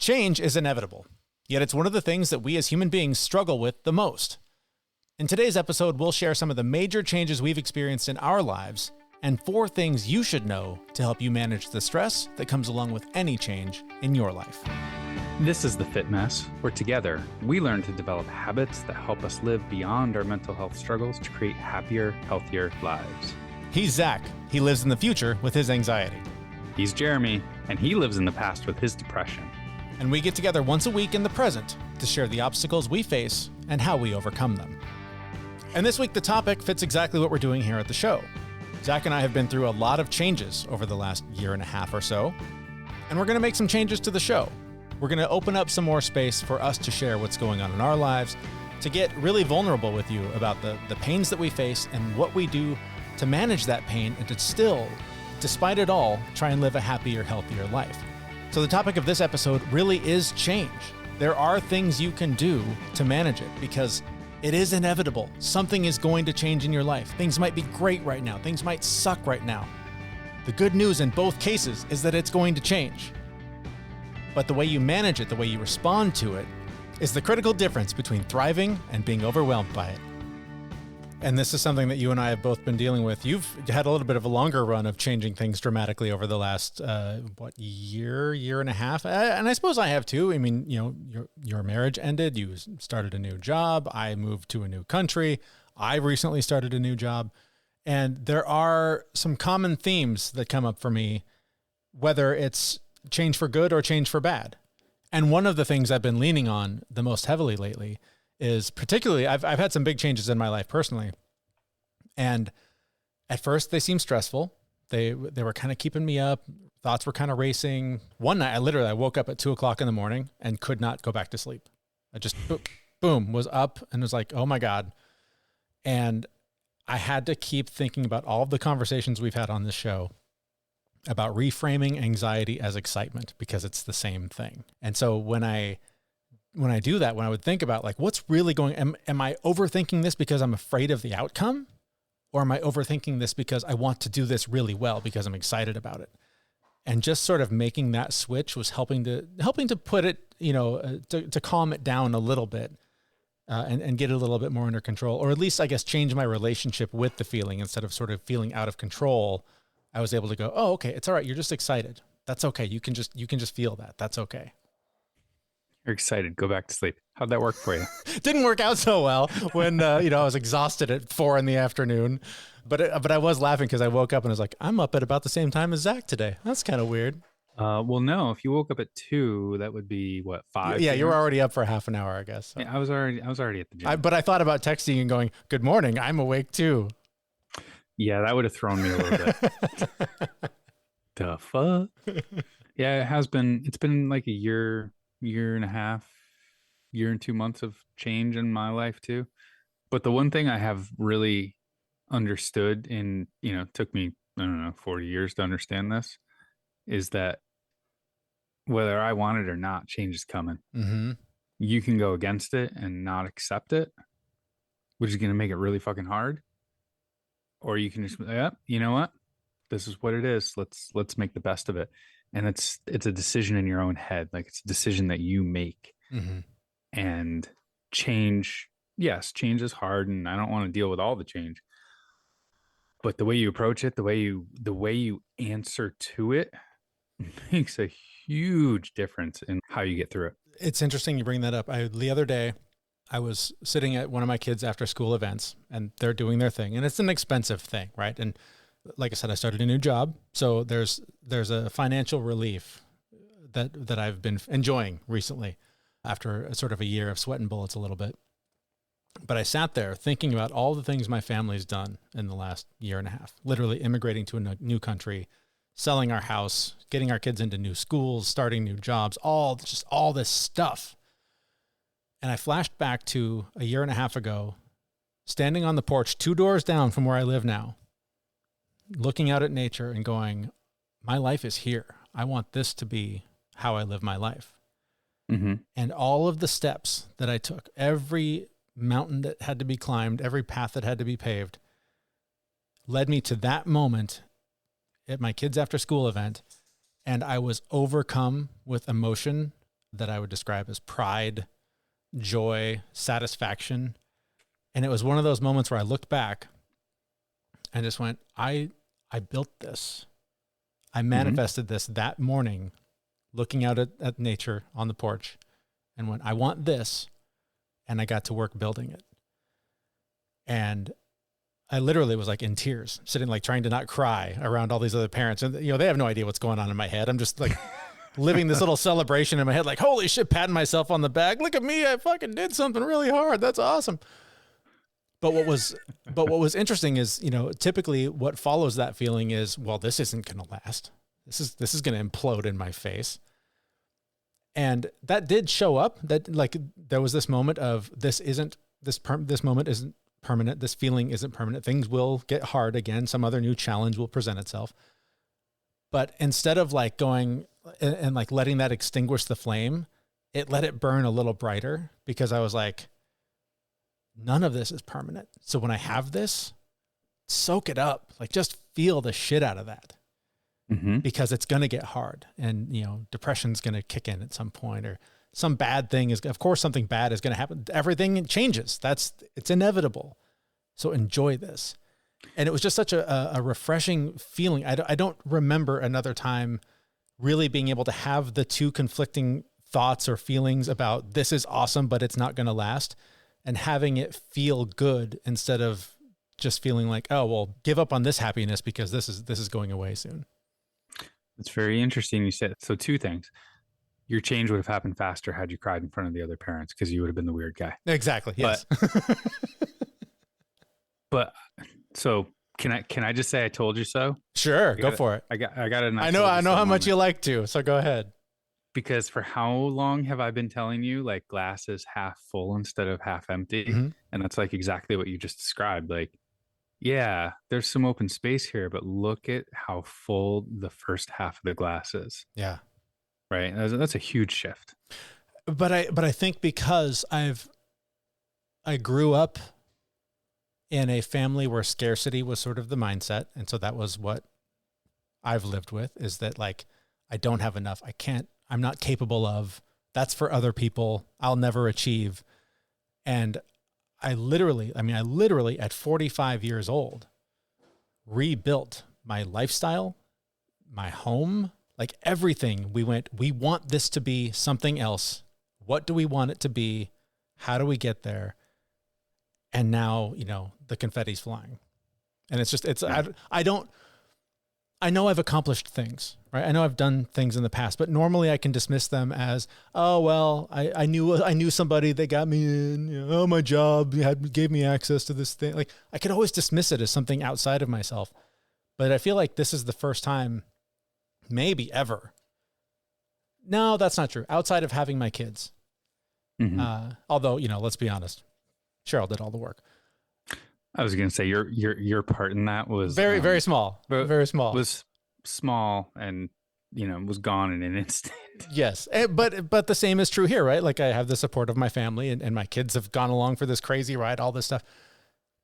Change is inevitable, yet it's one of the things that we as human beings struggle with the most. In today's episode, we'll share some of the major changes we've experienced in our lives and 4 things you should know to help you manage the stress that comes along with any change in your life. This is The Fit Mess, where together we learn to develop habits that help us live beyond our mental health struggles to create happier, healthier lives. He's Zach. He lives in the future with his anxiety. He's Jeremy, and he lives in the past with his depression. And we get together once a week in the present to share the obstacles we face and how we overcome them. And this week, the topic fits exactly what we're doing here at the show. Zach and I have been through a lot of changes over the last year and a half or so, and we're going to make some changes to the show. We're going to open up some more space for us to share what's going on in our lives, to get really vulnerable with you about the pains that we face and what we do to manage that pain and to still, despite it all, try and live a happier, healthier life. So the topic of this episode really is change. There are things you can do to manage it because it is inevitable. Something is going to change in your life. Things might be great right now. Things might suck right now. The good news in both cases is that it's going to change. But the way you manage it, the way you respond to it, is the critical difference between thriving and being overwhelmed by it. And this is something that you and I have both been dealing with. You've had a little bit of a longer run of changing things dramatically over the last, year and a half. And I suppose I have too. I mean, you know, your marriage ended. You started a new job. I moved to a new country. I recently started a new job. And there are some common themes that come up for me, whether it's change for good or change for bad. And one of the things I've been leaning on the most heavily lately is particularly, I've had some big changes in my life personally. And at first they seemed stressful. They were kind of keeping me up. Thoughts were kind of racing. One night I woke up at 2:00 in the morning and could not go back to sleep. I just, boom, was up and was like, oh my God. And I had to keep thinking about all of the conversations we've had on this show about reframing anxiety as excitement, because it's the same thing. And so when I do that, when I would think about like, what's really going, am I overthinking this because I'm afraid of the outcome? Or am I overthinking this because I want to do this really well because I'm excited about it? And just sort of making that switch was helping to put it, to calm it down a little bit and get it a little bit more under control, or at least I guess change my relationship with the feeling. Instead of sort of feeling out of control, I was able to go, oh, okay, it's all right. You're just excited. That's okay. You can just feel that. That's okay. You're excited. Go back to sleep. How'd that work for you? Didn't work out so well when, I was exhausted at 4 p.m. But I was laughing because I woke up and I was like, I'm up at about the same time as Zach today. That's kind of weird. Well, no, if you woke up at 2, that would be what, 5? Yeah, you were already up for half an hour, I guess. So. Yeah, I was already at the gym. But I thought about texting and going, good morning. I'm awake too. Yeah, that would have thrown me a little bit. The fuck? Yeah, it has been. It's been like a year and a half, year and 2 months of change in my life too. But the one thing I have really understood took me, 40 years to understand this, is that whether I want it or not, change is coming. Mm-hmm. You can go against it and not accept it, which is going to make it really fucking hard. Or you can just, you know what? This is what it is. Let's make the best of it. And it's a decision in your own head. Like, it's a decision that you make. Mm-hmm. And change is hard, and I don't want to deal with all the change. But the way you approach it, the way you answer to it makes a huge difference in how you get through it. It's interesting you bring that up. The other day, I was sitting at one of my kids' after school events, and they're doing their thing, and it's an expensive thing, right? And like I said, I started a new job, so there's a financial relief that I've been enjoying recently after a sort of a year of sweating bullets a little bit. But I sat there thinking about all the things my family's done in the last year and a half, literally immigrating to a new country, selling our house, getting our kids into new schools, starting new jobs, all this stuff. And I flashed back to a year and a half ago, standing on the porch 2 doors down from where I live now, looking out at nature and going, my life is here. I want this to be how I live my life. Mm-hmm. And all of the steps that I took, every mountain that had to be climbed, every path that had to be paved, led me to that moment at my kids' after school event. And I was overcome with emotion that I would describe as pride, joy, satisfaction. And it was one of those moments where I looked back and just went, I built this. I manifested this that morning, looking out at nature on the porch, and went, I want this. And I got to work building it. And I literally was like in tears, sitting like trying to not cry around all these other parents. And, they have no idea what's going on in my head. I'm just like living this little celebration in my head, like, holy shit, patting myself on the back. Look at me. I fucking did something really hard. That's awesome. But what was interesting is, typically what follows that feeling is, well, this isn't going to last. This is going to implode in my face. And that did show up. That like there was this moment of this moment isn't permanent. This feeling isn't permanent. Things will get hard again. Some other new challenge will present itself. But instead of like going and like letting that extinguish the flame, it let it burn a little brighter, because I was like, none of this is permanent. So when I have this, soak it up, like just feel the shit out of that, because it's going to get hard, and, depression's going to kick in at some point, or some bad thing is, of course, something bad is going to happen. Everything changes. It's inevitable. So enjoy this. And it was just such a refreshing feeling. I don't remember another time really being able to have the two conflicting thoughts or feelings about this is awesome, but it's not going to last, and having it feel good instead of just feeling like, oh, well, give up on this happiness because this is going away soon. It's very interesting. You said, so two things. Your change would have happened faster had you cried in front of the other parents, because you would have been the weird guy. Exactly. Yes. But so can I just say I told you so? Sure. Go for it. I got it. I know how much you like to, so go ahead. Because for how long have I been telling you, like, glass is half full instead of half empty? And that's like exactly what you just described. Like, yeah, there's some open space here, but look at how full the first half of the glass is. Yeah. Right. That's a huge shift. But I think because I grew up in a family where scarcity was sort of the mindset. And so that was what I've lived with, is that like, I don't have enough. I'm not capable of, that's for other people. I'll never achieve. And I literally at 45 years old, rebuilt my lifestyle, my home, like everything. We want this to be something else. What do we want it to be? How do we get there? And now, the confetti's flying. And I know I've accomplished things, right? I know I've done things in the past, but normally I can dismiss them as, oh, well, I knew somebody that got me in, oh, my job gave me access to this thing. Like, I could always dismiss it as something outside of myself. But I feel like this is the first time, maybe ever. No, that's not true. Outside of having my kids. Although, let's be honest, Cheryl did all the work. I was going to say your part in that was very, very small. Very small. Was small and, was gone in an instant. Yes. But the same is true here, right? Like, I have the support of my family, and my kids have gone along for this crazy ride, all this stuff.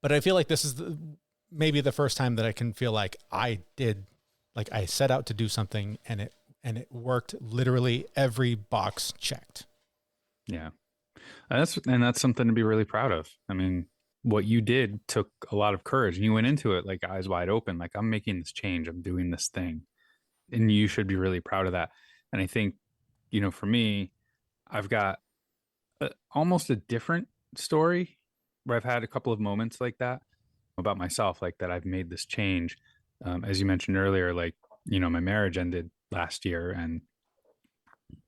But I feel like this is maybe the first time that I can feel like I set out to do something, and it worked. Literally every box checked. Yeah. And that's something to be really proud of. I mean, what you did took a lot of courage, and you went into it like eyes wide open, like, I'm making this change, I'm doing this thing, and you should be really proud of that. And I think, for me, I've got almost a different story where I've had a couple of moments like that about myself, like that I've made this change. As you mentioned earlier, like, my marriage ended last year, and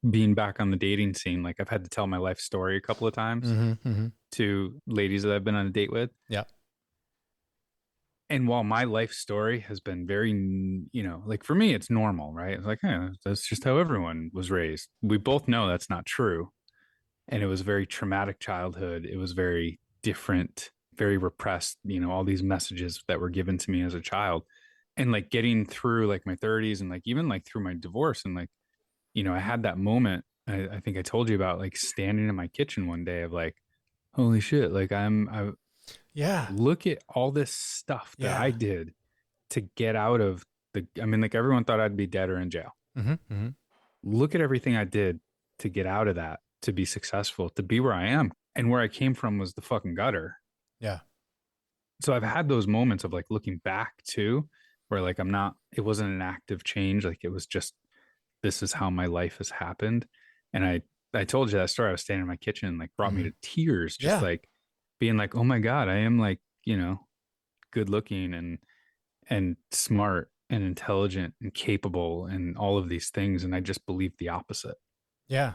being back on the dating scene, like, I've had to tell my life story a couple of times to ladies that I've been on a date with. Yeah. And while my life story has been very, like, for me, it's normal, right? It's like, that's just how everyone was raised. We both know that's not true. And it was a very traumatic childhood. It was very different, very repressed, all these messages that were given to me as a child. And like getting through like my 30s and like even like through my divorce, and like, I had that moment, I think I told you about, like, standing in my kitchen one day of like, holy shit, like look at all this stuff that I did to get out of like, everyone thought I'd be dead or in jail. Look at everything I did to get out of that, to be successful, to be where I am. And where I came from was the fucking gutter. Yeah. So I've had those moments of like looking back too, where like it wasn't an active change. Like it was just, this is how my life has happened. And I told you that story. I was standing in my kitchen and like brought me to tears, just like being like, oh my God, I am like, good looking and smart and intelligent and capable and all of these things. And I just believed the opposite. Yeah.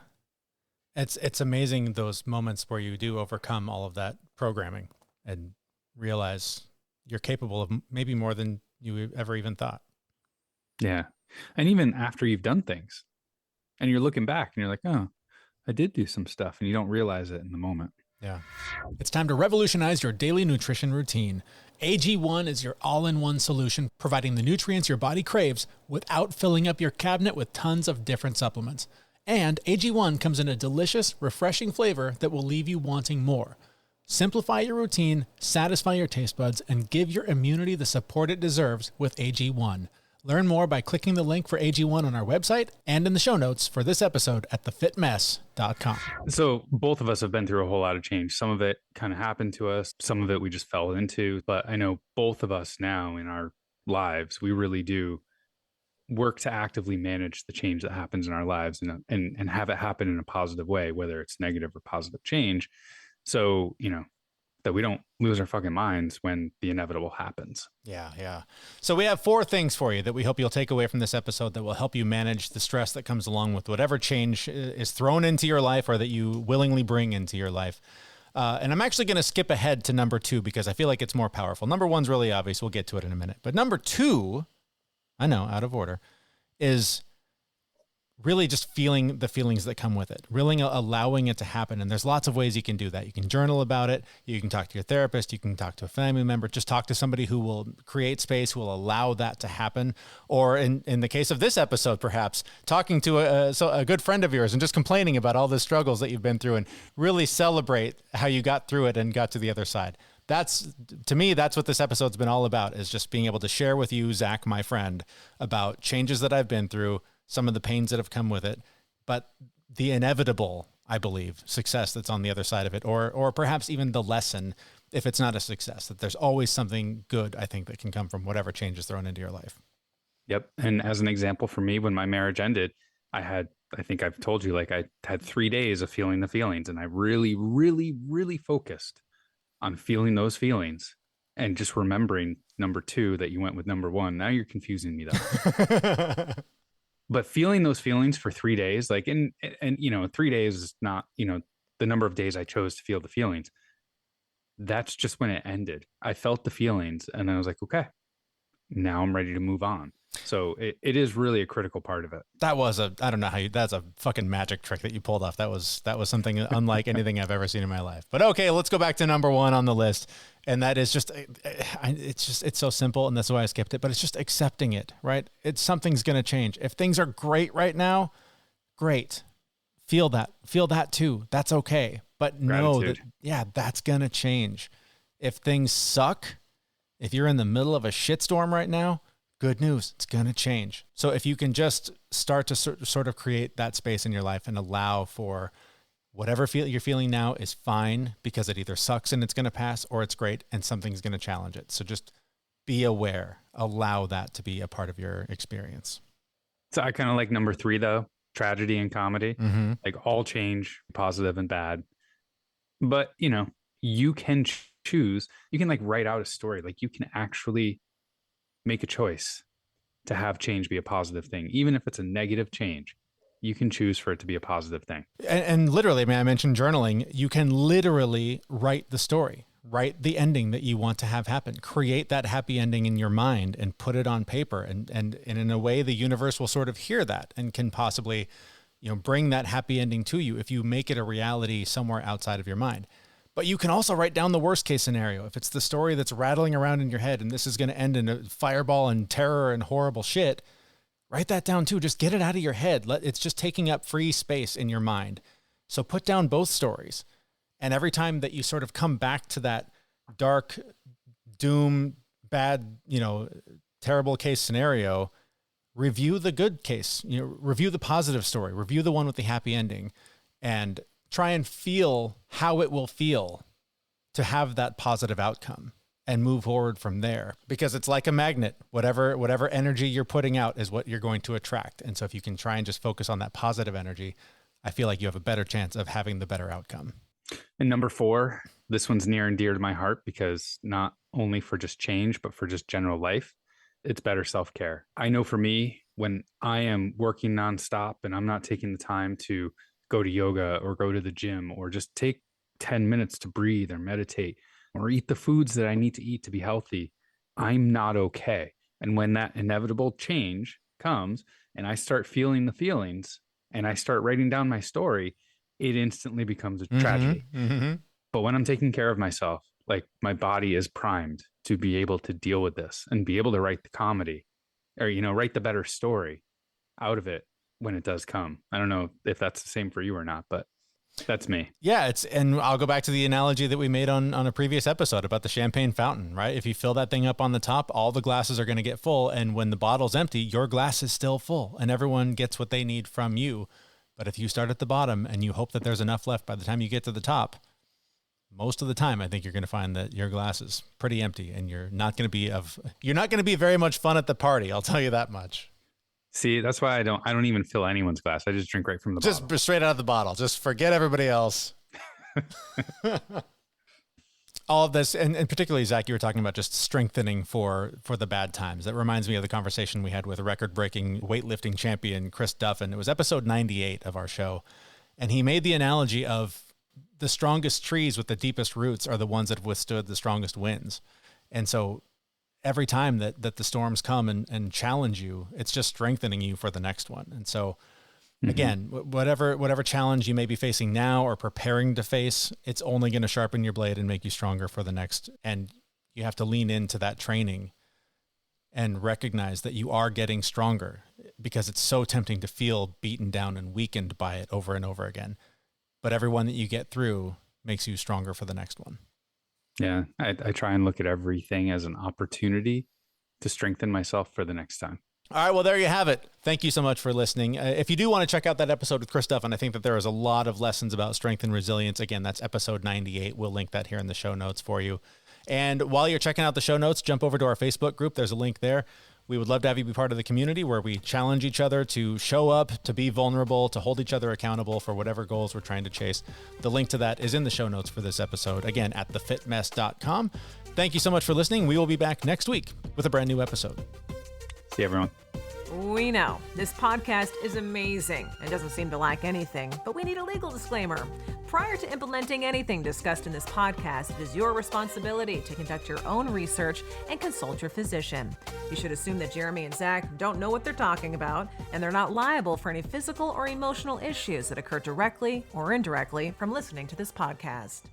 It's amazing those moments where you do overcome all of that programming and realize you're capable of maybe more than you ever even thought. Yeah. And even after you've done things and you're looking back and you're like, oh, I did do some stuff, and you don't realize it in the moment. Yeah. It's time to revolutionize your daily nutrition routine. AG1 is your all-in-one solution, providing the nutrients your body craves without filling up your cabinet with tons of different supplements. And AG1 comes in a delicious, refreshing flavor that will leave you wanting more. Simplify your routine, satisfy your taste buds, and give your immunity the support it deserves with AG1. Learn more by clicking the link for AG1 on our website and in the show notes for this episode at thefitmess.com. So both of us have been through a whole lot of change. Some of it kind of happened to us. Some of it we just fell into. But I know both of us now in our lives, we really do work to actively manage the change that happens in our lives and have it happen in a positive way, whether it's negative or positive change. So, that we don't lose our fucking minds when the inevitable happens. Yeah, yeah. So we have 4 things for you that we hope you'll take away from this episode that will help you manage the stress that comes along with whatever change is thrown into your life or that you willingly bring into your life. And I'm actually going to skip ahead to number 2 because I feel like it's more powerful. Number 1's really obvious. We'll get to it in a minute. But number 2, I know, out of order, is really just feeling the feelings that come with it, really allowing it to happen. And there's lots of ways you can do that. You can journal about it. You can talk to your therapist. You can talk to a family member. Just talk to somebody who will create space, who will allow that to happen. Or in the case of this episode, perhaps talking to a good friend of yours and just complaining about all the struggles that you've been through and really celebrate how you got through it and got to the other side. To me, that's what this episode's been all about, is just being able to share with you, Zach, my friend, about changes that I've been through, some of the pains that have come with it, but the inevitable, I believe, success that's on the other side of it, or perhaps even the lesson, if it's not a success, that there's always something good, I think, that can come from whatever change is thrown into your life. Yep. And as an example for me, when my marriage ended, I think I've told you, like I had 3 days of feeling the feelings, and I really, really, really focused on feeling those feelings and just remembering number 2 that you went with number 1. Now you're confusing me though. But feeling those feelings for 3 days, like, and 3 days is not, the number of days I chose to feel the feelings. That's just when it ended. I felt the feelings and I was like, okay, now I'm ready to move on. So it is really a critical part of it. That was I don't know how that's a fucking magic trick that you pulled off. That was something unlike anything I've ever seen in my life. But okay, let's go back to number 1 on the list. And that is just, it's so simple. And that's why I skipped it, but it's just accepting it, right? Something's going to change. If things are great right now, great. Feel that too. That's okay. But know that, that's going to change. If things suck, if you're in the middle of a shitstorm right now, good news, it's going to change. So if you can just start to sort of create that space in your life and allow for whatever you're feeling now is fine, because it either sucks and it's going to pass, or it's great and something's going to challenge it. So just be aware, allow that to be a part of your experience. So I kind of like number 3 though, tragedy and comedy, like all change, positive and bad. But you can choose, you can like write out a story. Like you can actually make a choice to have change be a positive thing. Even if it's a negative change, you can choose for it to be a positive thing. And literally, I mentioned journaling. You can literally write the story, write the ending that you want to have happen, create that happy ending in your mind and put it on paper. And in a way, the universe will sort of hear that and can possibly, bring that happy ending to you if you make it a reality somewhere outside of your mind. But you can also write down the worst case scenario. If it's the story that's rattling around in your head and this is going to end in a fireball and terror and horrible shit, write that down too. Just get it out of your head. It's just taking up free space in your mind. So put down both stories. And every time that you sort of come back to that dark, doom, bad, terrible case scenario, review the good case, review the positive story, review the one with the happy ending, and try and feel how it will feel to have that positive outcome and move forward from there, because it's like a magnet. Whatever energy you're putting out is what you're going to attract. And so if you can try and just focus on that positive energy, I feel like you have a better chance of having the better outcome. And number 4, this one's near and dear to my heart, because not only for just change, but for just general life, it's better self-care. I know for me, when I am working nonstop and I'm not taking the time to go to yoga or go to the gym or just take 10 minutes to breathe or meditate or eat the foods that I need to eat to be healthy, I'm not okay. And when that inevitable change comes and I start feeling the feelings and I start writing down my story, it instantly becomes a tragedy. Mm-hmm. But when I'm taking care of myself, like my body is primed to be able to deal with this and be able to write the comedy or, write the better story out of it when it does come. I don't know if that's the same for you or not, but that's me. Yeah, and I'll go back to the analogy that we made on a previous episode about the champagne fountain, right? If you fill that thing up on the top, all the glasses are going to get full. And when the bottle's empty, your glass is still full and everyone gets what they need from you. But if you start at the bottom and you hope that there's enough left by the time you get to the top, most of the time, I think you're going to find that your glass is pretty empty and you're not going to be very much fun at the party. I'll tell you that much. See, that's why I don't even fill anyone's glass. I just drink right from the bottle. Just straight out of the bottle. Just forget everybody else. All of this, and particularly, Zach, you were talking about just strengthening for the bad times. That reminds me of the conversation we had with record-breaking weightlifting champion Chris Duffin. It was episode 98 of our show. And he made the analogy of the strongest trees with the deepest roots are the ones that have withstood the strongest winds. And so every time that the storms come and challenge you, it's just strengthening you for the next one. And so again, whatever challenge you may be facing now or preparing to face, it's only going to sharpen your blade and make you stronger for the next. And you have to lean into that training and recognize that you are getting stronger, because it's so tempting to feel beaten down and weakened by it over and over again. But every one that you get through makes you stronger for the next one. Yeah, I try and look at everything as an opportunity to strengthen myself for the next time. All right, well, there you have it. Thank you so much for listening. If you do want to check out that episode with Chris Duffin, I think that there is a lot of lessons about strength and resilience. Again, that's episode 98. We'll link that here in the show notes for you. And while you're checking out the show notes, jump over to our Facebook group. There's a link there. We would love to have you be part of the community where we challenge each other to show up, to be vulnerable, to hold each other accountable for whatever goals we're trying to chase. The link to that is in the show notes for this episode, again, at thefitmess.com. Thank you so much for listening. We will be back next week with a brand new episode. See you, everyone. We know this podcast is amazing and doesn't seem to lack anything, but we need a legal disclaimer. Prior to implementing anything discussed in this podcast, it is your responsibility to conduct your own research and consult your physician. You should assume that Jeremy and Zach don't know what they're talking about, and they're not liable for any physical or emotional issues that occur directly or indirectly from listening to this podcast.